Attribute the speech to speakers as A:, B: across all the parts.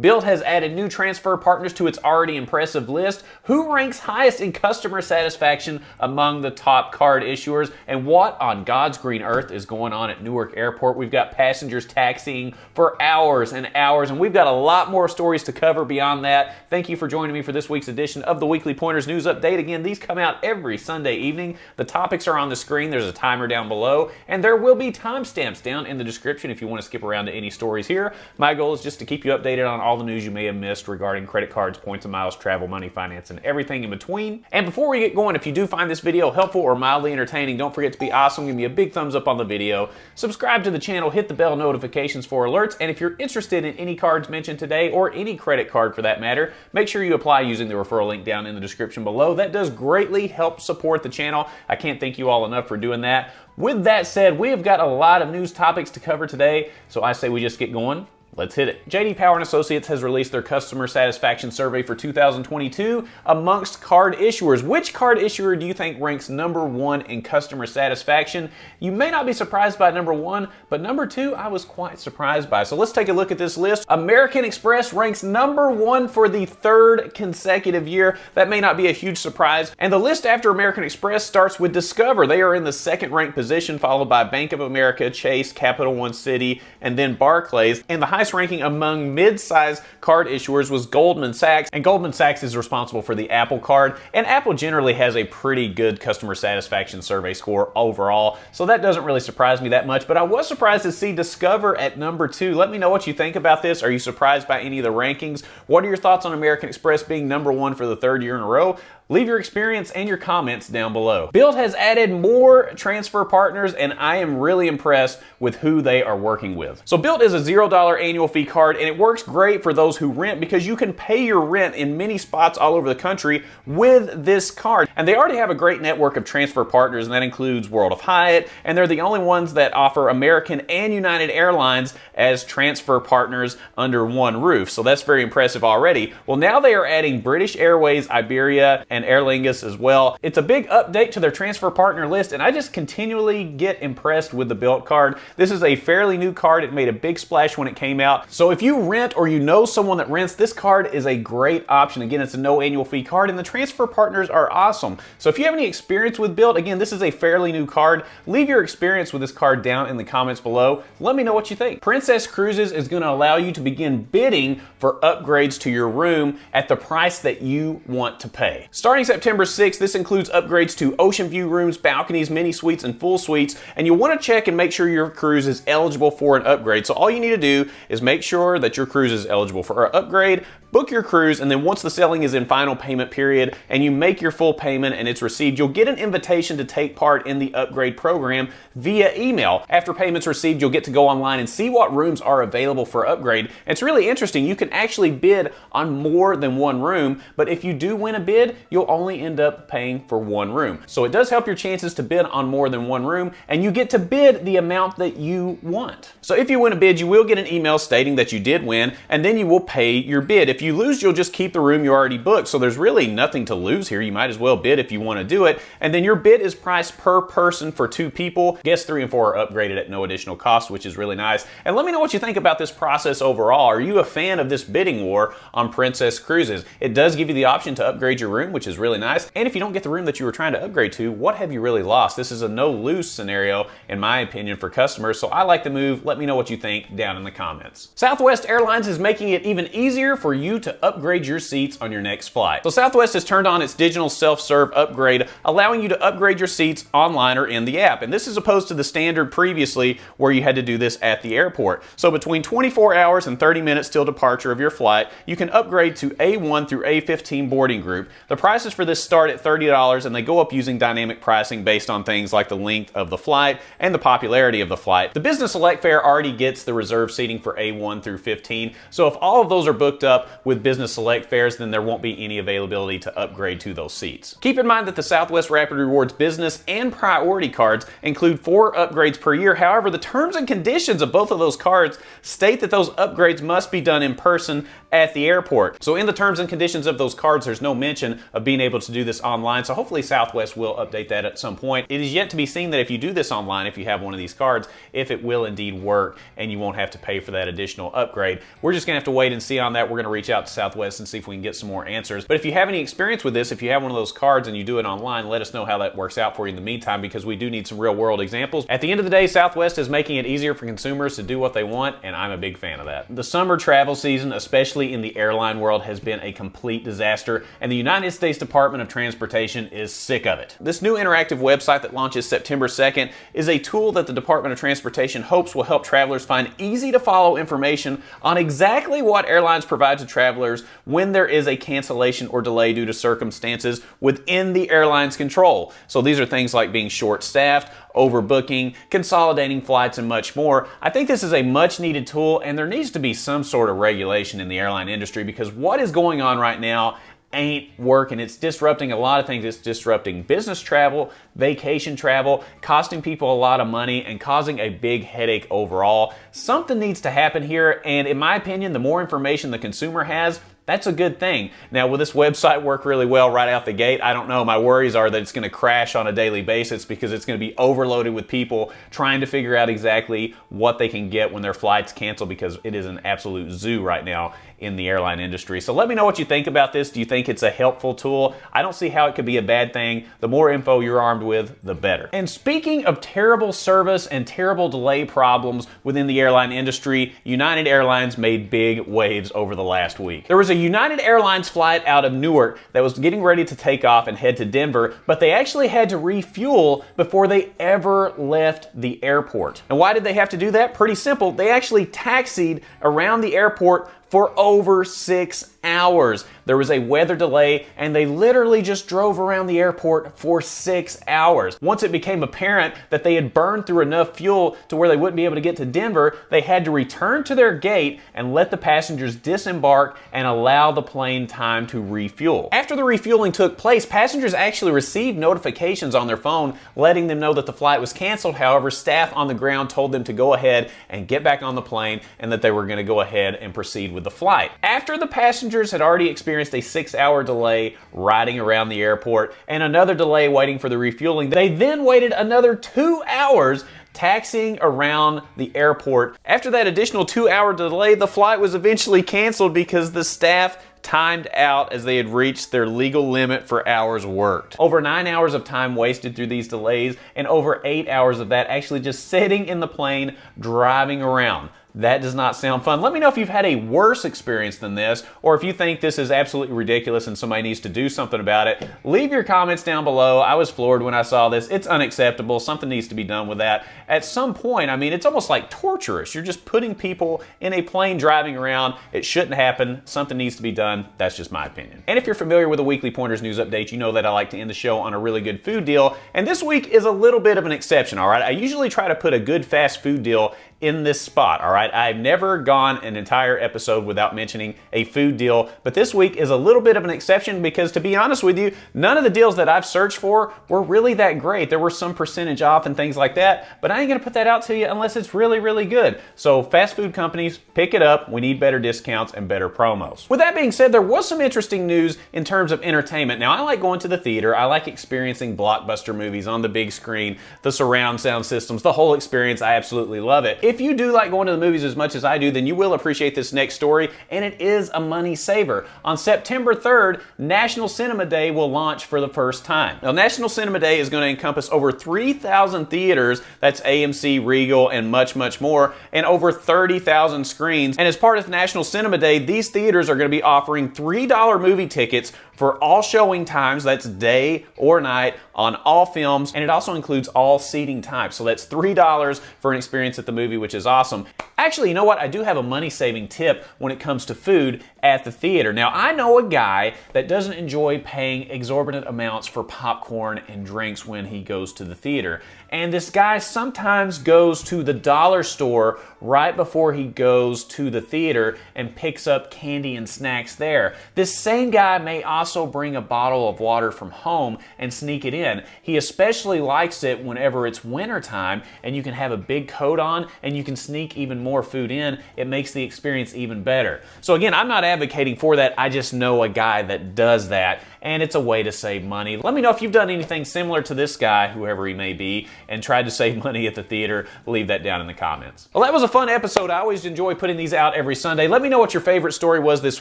A: Bilt has added new transfer partners to its already impressive list. Who ranks highest in customer satisfaction among the top card issuers? And what on God's green earth is going on at Newark Airport? We've got passengers taxiing for hours and hours, and we've got a lot more stories to cover beyond that. Thank you for joining me for this week's edition of the Weekly Pointers News Update. Again, these come out every Sunday evening. The topics are on the screen. There's a timer down below, and there will be timestamps down in the description if you want to skip around to any stories here. My goal is just to keep you updated on all the news you may have missed regarding credit cards, points and miles, travel, money, finance, and everything in between. And before we get going, if you do find this video helpful or mildly entertaining, don't forget to be awesome. Give me a big thumbs up on the video. Subscribe to the channel, hit the bell notifications for alerts, and if you're interested in any cards mentioned today, or any credit card for that matter, make sure you apply using the referral link down in the description below. That does greatly help support the channel. I can't thank you all enough for doing that. With that said, we have got a lot of news topics to cover today, so I say we just get going. Let's hit it. J.D. Power & Associates has released their customer satisfaction survey for 2022 amongst card issuers. Which card issuer do you think ranks number one in customer satisfaction? You may not be surprised by number one, but number two, I was quite surprised by. So let's take a look at this list. American Express ranks number one for the third consecutive year. That may not be a huge surprise. And the list after American Express starts with Discover. They are in the second ranked position, followed by Bank of America, Chase, Capital One City, and then Barclays. And the highest ranking among mid-size card issuers was Goldman Sachs, and Goldman Sachs is responsible for the Apple Card, and Apple generally has a pretty good customer satisfaction survey score overall, so that doesn't really surprise me that much. But I was surprised to see Discover at number two. Let me know what you think about this. Are you surprised by any of the rankings? What are your thoughts on American Express being number one for the third year in a row? Leave your experience and your comments down below. Bilt has added more transfer partners, and I am really impressed with who they are working with. So Bilt is a $0 annual fee card, and it works great for those who rent because you can pay your rent in many spots all over the country with this card. And they already have a great network of transfer partners, and that includes World of Hyatt, and they're the only ones that offer American and United Airlines as transfer partners under one roof. So that's very impressive already. Well, now they are adding British Airways, Iberia, and Aer Lingus as well. It's a big update to their transfer partner list, and I just continually get impressed with the Bilt card. This is a fairly new card. It made a big splash when it came out. So if you rent or you know someone that rents, this card is a great option. Again, it's a no annual fee card, and the transfer partners are awesome. So if you have any experience with Bilt, again, this is a fairly new card. Leave your experience with this card down in the comments below. Let me know what you think. Princess Cruises is going to allow you to begin bidding for upgrades to your room at the price that you want to pay. Starting September 6th, this includes upgrades to ocean view rooms, balconies, mini suites, and full suites, and you'll want to check and make sure your cruise is eligible for an upgrade. So all you need to do is make sure that your cruise is eligible for an upgrade, book your cruise, and then once the sailing is in final payment period and you make your full payment and it's received, you'll get an invitation to take part in the upgrade program via email. After payment's received, you'll get to go online and see what rooms are available for upgrade. It's really interesting. You can actually bid on more than one room, but if you do win a bid, you'll only end up paying for one room. So it does help your chances to bid on more than one room, and you get to bid the amount that you want. So if you win a bid, you will get an email stating that you did win, and then you will pay your bid. If you lose, you'll just keep the room you already booked. So there's really nothing to lose here. You might as well bid if you want to do it. And then your bid is priced per person for 2 people. Guests 3 and 4 are upgraded at no additional cost, which is really nice. And let me know what you think about this process overall. Are you a fan of this bidding war on Princess Cruises? It does give you the option to upgrade your room, which is really nice. And if you don't get the room that you were trying to upgrade to, what have you really lost? This is a no-lose scenario, in my opinion, for customers. So I like the move. Let me know what you think down in the comments. Southwest Airlines is making it even easier for you to upgrade your seats on your next flight. So Southwest has turned on its digital self-serve upgrade, allowing you to upgrade your seats online or in the app. And this is opposed to the standard previously where you had to do this at the airport. So between 24 hours and 30 minutes till departure of your flight, you can upgrade to A1 through A15 boarding group. The prices for this start at $30, and they go up using dynamic pricing based on things like the length of the flight and the popularity of the flight. The Business Select fare already gets the reserved seating for A1 through 15. So if all of those are booked up with Business Select fares, then there won't be any availability to upgrade to those seats. Keep in mind that the Southwest Rapid Rewards Business and Priority cards include 4 upgrades per year. However, the terms and conditions of both of those cards state that those upgrades must be done in person at the airport. So in the terms and conditions of those cards, there's no mention of being able to do this online. So hopefully Southwest will update that at some point. It is yet to be seen that if you do this online, if you have one of these cards, if it will indeed work and you won't have to pay for that additional upgrade. We're just gonna have to wait and see on that. We're gonna reach out to Southwest and see if we can get some more answers. But if you have any experience with this, if you have one of those cards and you do it online, let us know how that works out for you in the meantime, because we do need some real world examples. At the end of the day, Southwest is making it easier for consumers to do what they want, and I'm a big fan of that. The summer travel season, especially in the airline world, has been a complete disaster, and the United States Department of Transportation is sick of it. This new interactive website that launches September 2nd is a tool that the Department of Transportation hopes will help travelers find easy to follow information on exactly what airlines provide to travelers when there is a cancellation or delay due to circumstances within the airline's control. So these are things like being short-staffed, overbooking, consolidating flights, and much more. I think this is a much needed tool, and there needs to be some sort of regulation in the airline industry, because what is going on right now ain't working. It's disrupting a lot of things. It's disrupting business travel, vacation travel, costing people a lot of money, and causing a big headache overall. Something needs to happen here, and in my opinion, the more information the consumer has, that's a good thing. Now, will this website work really well right out the gate? I don't know. My worries are that it's going to crash on a daily basis, because it's going to be overloaded with people trying to figure out exactly what they can get when their flights cancel, because it is an absolute zoo right now in the airline industry. So let me know what you think about this. Do you think it's a helpful tool? I don't see how it could be a bad thing. The more info you're armed with, the better. And speaking of terrible service and terrible delay problems within the airline industry, United Airlines made big waves over the last week. There was a United Airlines flight out of Newark that was getting ready to take off and head to Denver, but they actually had to refuel before they ever left the airport. And why did they have to do that? Pretty simple. They actually taxied around the airport for over 6 hours. There was a weather delay, and they literally just drove around the airport for 6 hours. Once it became apparent that they had burned through enough fuel to where they wouldn't be able to get to Denver, they had to return to their gate and let the passengers disembark and allow the plane time to refuel. After the refueling took place, passengers actually received notifications on their phone letting them know that the flight was canceled. However, staff on the ground told them to go ahead and get back on the plane, and that they were going to go ahead and proceed with the flight. After the passengers had already experienced a 6-hour delay riding around the airport and another delay waiting for the refueling, they then waited another 2 hours taxiing around the airport. After that additional 2-hour delay, the flight was eventually canceled because the staff timed out as they had reached their legal limit for hours worked. Over 9 hours of time wasted through these delays, and over 8 hours of that actually just sitting in the plane driving around. That does not sound fun. Let me know if you've had a worse experience than this, or if you think this is absolutely ridiculous and somebody needs to do something about it. Leave your comments down below. I was floored when I saw this. It's unacceptable. Something needs to be done with that. At some point, I mean, it's almost like torturous. You're just putting people in a plane driving around. It shouldn't happen. Something needs to be done. That's just my opinion. And if you're familiar with the Weekly Pointers news update, you know that I like to end the show on a really good food deal. And this week is a little bit of an exception, all right? I usually try to put a good fast food deal in this spot, all right? I've never gone an entire episode without mentioning a food deal, but this week is a little bit of an exception because, to be honest with you, none of the deals that I've searched for were really that great. There were some percentage off and things like that, but I ain't gonna put that out to you unless it's really, really good. So fast food companies, pick it up. We need better discounts and better promos. With that being said, there was some interesting news in terms of entertainment. Now, I like going to the theater. I like experiencing blockbuster movies on the big screen, the surround sound systems, the whole experience. I absolutely love it. If you do like going to the movies as much as I do, then you will appreciate this next story, and it is a money saver. On September 3rd, National Cinema Day will launch for the first time. Now, National Cinema Day is going to encompass over 3,000 theaters, that's AMC, Regal, and much, much more, and over 30,000 screens. And as part of National Cinema Day, these theaters are going to be offering $3 movie tickets for all showing times, that's day or night, on all films, and it also includes all seating types. So that's $3 for an experience at the movie, which is awesome. Actually, you know what? I do have a money-saving tip when it comes to food at the theater. Now, I know a guy that doesn't enjoy paying exorbitant amounts for popcorn and drinks when he goes to the theater. And this guy sometimes goes to the dollar store right before he goes to the theater and picks up candy and snacks there. This same guy may also bring a bottle of water from home and sneak it in. He especially likes it whenever it's wintertime and you can have a big coat on and you can sneak even more food in. It makes the experience even better. So again, I'm not advocating for that. I just know a guy that does that, and it's a way to save money. Let me know if you've done anything similar to this guy, whoever he may be, and tried to save money at the theater. Leave that down in the comments. Well, that was a fun episode. I always enjoy putting these out every Sunday. Let me know what your favorite story was this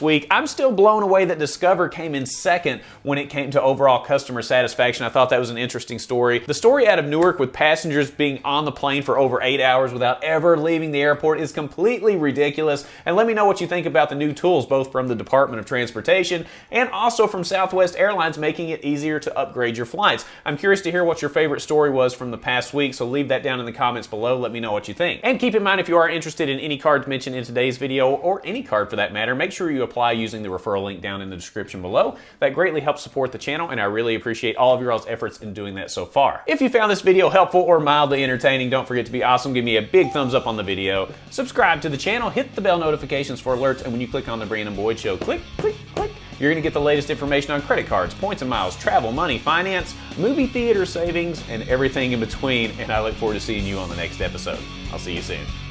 A: week. I'm still blown away that Discover came in second when it came to overall customer satisfaction. I thought that was an interesting story. The story out of Newark with passengers being on the plane for over 8 hours without ever leaving the airport is completely ridiculous. And let me know what you think about the new tools, both from the Department of Transportation and also from Southwest Airlines, making it easier to upgrade your flights. I'm curious to hear what your favorite story was from the past week, so leave that down in the comments below. Let me know what you think. And keep in mind, if you are interested in any cards mentioned in today's video, or any card for that matter, make sure you apply using the referral link down in the description below. That greatly helps support the channel, and I really appreciate all of your all's efforts in doing that so far. If you found this video helpful or mildly entertaining, don't forget to be awesome. Give me a big thumbs up on the video. Subscribe to the channel, hit the bell notifications for alerts, and when you click on the Brandon Boyd Show, click, click, click. You're going to get the latest information on credit cards, points and miles, travel, money, finance, movie theater savings, and everything in between. And I look forward to seeing you on the next episode. I'll see you soon.